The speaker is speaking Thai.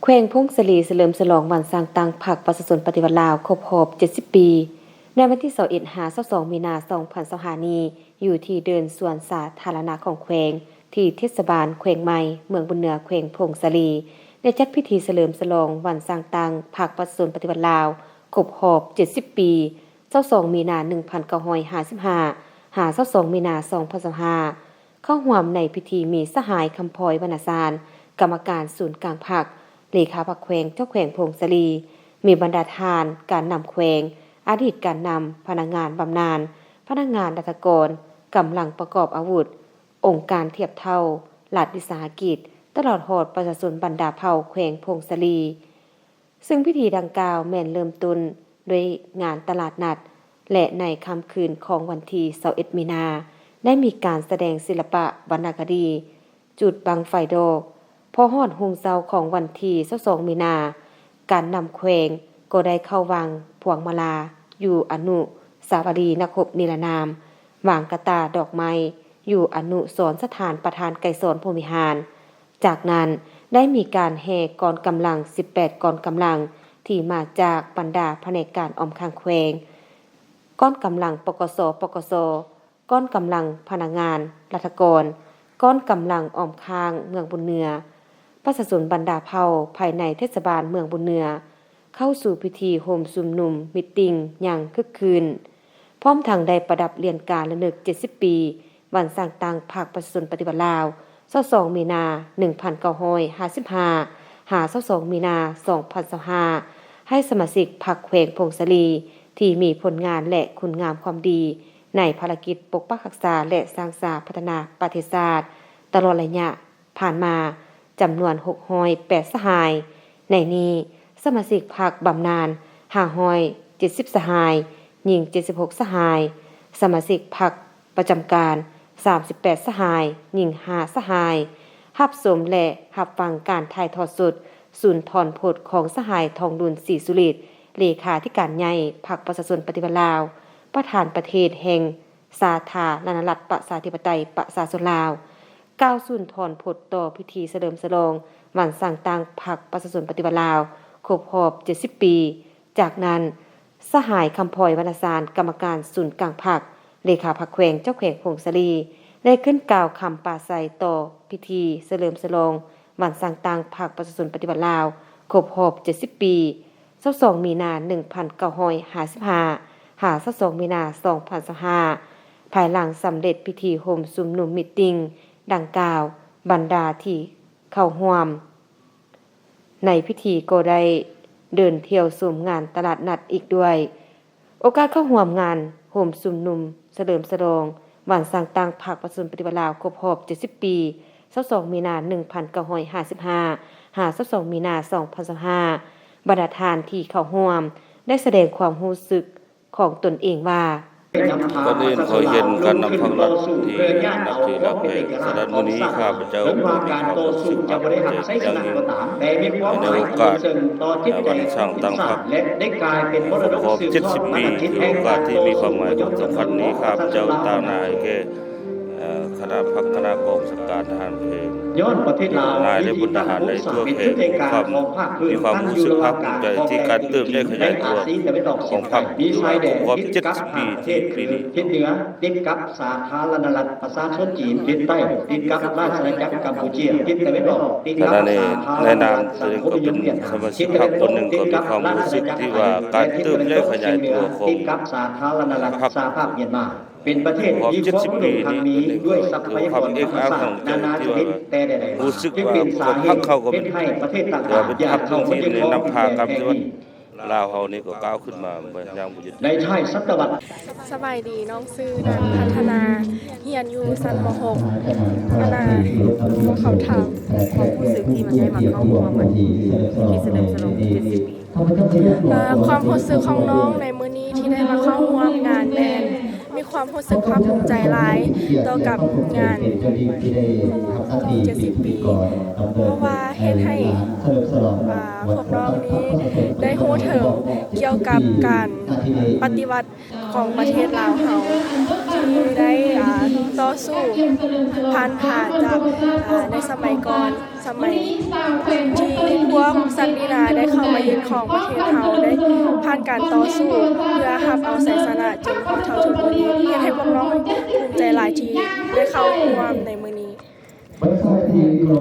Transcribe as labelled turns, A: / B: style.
A: แขวงพงศลีเฉลิมฉลองวันสร้างตั้งพรรคประชาชนปฏิวัติลาวครบรอบ70 ปีในวันที่21-22 มีนาคม 2025 นี้อยู่ที่เดินสวนสาธารณะของแขวงที่เทศบาลแขวงใหม่เมืองบุญเหนือแขวงพงศลีได้จัดพิธีเฉลิมฉลองวันสร้างตั้งพรรคประชาชนปฏิวัติลาวครบรอบ70 ปี22 มีนาคม 1955 22 มีนาคม 2025เข้าร่วมในพิธีมีสหายคำพลอยวรรณสารกรรมการศูนย์กลางพรรคเลขาพรรคแขวงเจ้าแขวงพงศลีมีบรรดาทานการนำแขวงอดีตการนำพนักงานบำนาญพนักงานราชกรกำลังประกอบอาวุธองค์การเทียบเท่ารัฐวิสาหกิจตลอดหอดประชาชนบรรดาเผ่าแขวงพงศลีซึ่งพิธีดังกล่าวแม่นเริ่มต้นด้วยงานตลาดนัดและในค่ำคืนของวันที่21 มีนาได้มีการแสดงศิลปะวรรณคดีจุดบังไฟดอกพอฮอดฮุงเซาของวันที่22 มีนาการนำแขวงก็ได้เข้าวางพวงมาลาอยู่อนุสาวรีย์นครนิรนามวางกระตาดอกไม้อยู่อนุสรณ์สถานประธานไกรสอนพรหมวิหารจากนั้นได้มีการแห่กองกำลัง18กองกำลังที่มาจากบรรดาแผนกการออมข้างแขวงก้อนกำลังปกสก้อนกำลังพนักงานราชกรก้อนกำลังออมข้างเมืองบุญเหนือประชาชนบรรดาเผ่าภายในเทศบาลเมืองบุญเหนือเข้าสู่พิธีโฮมซุมนุมมิตติ้งอย่างคึกคืนพร้อมทางได้ประดับเรียนการระลึก70 ปีวันสร้างตั้งพรรคประชาชนปฏิวัติลาว22 มีนาคม 1955 22 มีนาคม 2025ให้สมาชิกพรรคแขวงพงศลีที่มีผลงานและคุณงามความดีในภารกิจปกปักรักษาและสร้างสรรค์พัฒนาประเทศชาติตลอดระยะผ่านมาจำนวน608สหายในนี้สมาชิกพรรคบำนาญ570สหายหญิง76สหายสมาชิกพรรคประจำการ38สหายหญิง5สหายรับชมและรับฟังการถ่ายทอดสดศูนย์ถอนโพธิ์ของสหายทองดุลศรีสุฤทธิ์เลขาธิการใหญ่พรรคประชาชนปฏิวัติลาวประธานประเทศแห่งสาธารณรัฐประชาธิปไตยประชาชนลาวก้าวศูนย์ถอนโพธิ์ต่อพิธีเฉลิมฉลองวันสร้างตั้งพรรคประชาชนปฏิวัติลาวครบรอบ70 ปีจากนั้นสหายคำพลอยวรรณสารกรรมการศูนย์กลางพรรคเลขาพรรคแขวงเจ้าแขวงพงศลีได้ขึ้นกล่าวคำปราศรัยต่อพิธีเฉลิมฉลองวันสร้างตั้งพรรคประชาชนปฏิวัติลาวครบรอบ70 ปี22 มีนาคม 1955 22 มีนาคม 2025ภายหลังสำเร็จพิธีโฮมซุมนุมมิตติ้งดังกล่าวบรรดาที่เข้าร่วมในพิธีก็ได้เดินเที่ยวชมงานตลาดนัดอีกด้วยโอกาสเข้าร่วมงานโฮมซุมนุมเฉลิมฉลองวันสร้างตั้งพรรคประชาชนปฏิวัติลาวครบรอบ70 ปี22 มีนาคม 1955 22 มีนาคม 2025บรรดาทานที่เข้าร่วมได้แสดงความรู้สึกของตนเองว่า
B: ก่อนอื่นขอเห็นการนำฟังรัฐที่นับถือรักเพลงสดันวันนี้ข้าพเจ้ามีความรู้สึกภาคภูมิใจอย่างยิ่งในโอกาสวันสร้างตั้งพรรคครบ70 ปีที่โอกาสที่มีความหมายสำคัญนี้ข้าพเจ้าตามนายแก่คณะพรรคคณะกองสังการทหารเพลงนายและบุญทหารในทั่วเพลงมีความรู้สึกภาคภูมิใจที่การเติมได้ขยายตัวของพรรคครบ70 ปีที่ปีนี้
C: ทิศเหนือติดกับสาธารณรัฐประชาชนจีนทิศใต้ติดกับราชอาณาจักรกัมพูชีทิศตะวันออกติดกับ
B: ในนามตัวเองก็เป็นสมาชิกพรรคคนหนึ่งก็มีความรู้สึกที่ว่าการเติมได้ขยายตัวของ
C: ติดกับสาธารณรัฐสหภาพเมียนมาเป็นประเทศที่ครบ70 ปีนี้ด้วยทรัพยากรธรรมชาตินานาชนิดแต่ใดๆ
B: รู้สึกว่าพรรคเขาก็เป็น
C: ประเทศต่าง
B: ๆเป็นพรรคที่ในนำพากับที่ว่าลาวเฮานี่ก็ก้าวขึ้นมาอย่างบุญ
C: ในชายศตวรรษ
D: สบายดีน้องซื้อนันพัฒนาเฮียนอยู่ชั้นม .6 พัฒนาพวกเขาทำ
E: ความรู้สึกที่มันได้มาเข้าร่วมวันที่เฉลิมฉลอง70 ปี
D: ความรู้สึกของน้องในมื้อนี้ที่ได้มาเข้าร่วมงานแมนมีความรู้สึกภาคภูมิใจหลายต่อกับงาน70 ปีเพราะว่าเฮ็ดให้พวกน้องนี้ได้รู้ถึงเกี่ยวกับการปฏิวัติของประเทศลาวเฮาที่ได้ต่อ สู้ผ่านจากในสมัยก่อนสมัยที่พวกสัตว์มีนาได้เข้ามายึดครองประเทศเฮาได้ผ่านการต่อสู้เพื่อรับเอาชัยชนะจนพอเท่าถึงมื้อนี้เฮ็ดให้พวกน้องภูมิใจหลายที่ได้เข้าร่วมในมื้อนี้
E: ประชาธิปไตย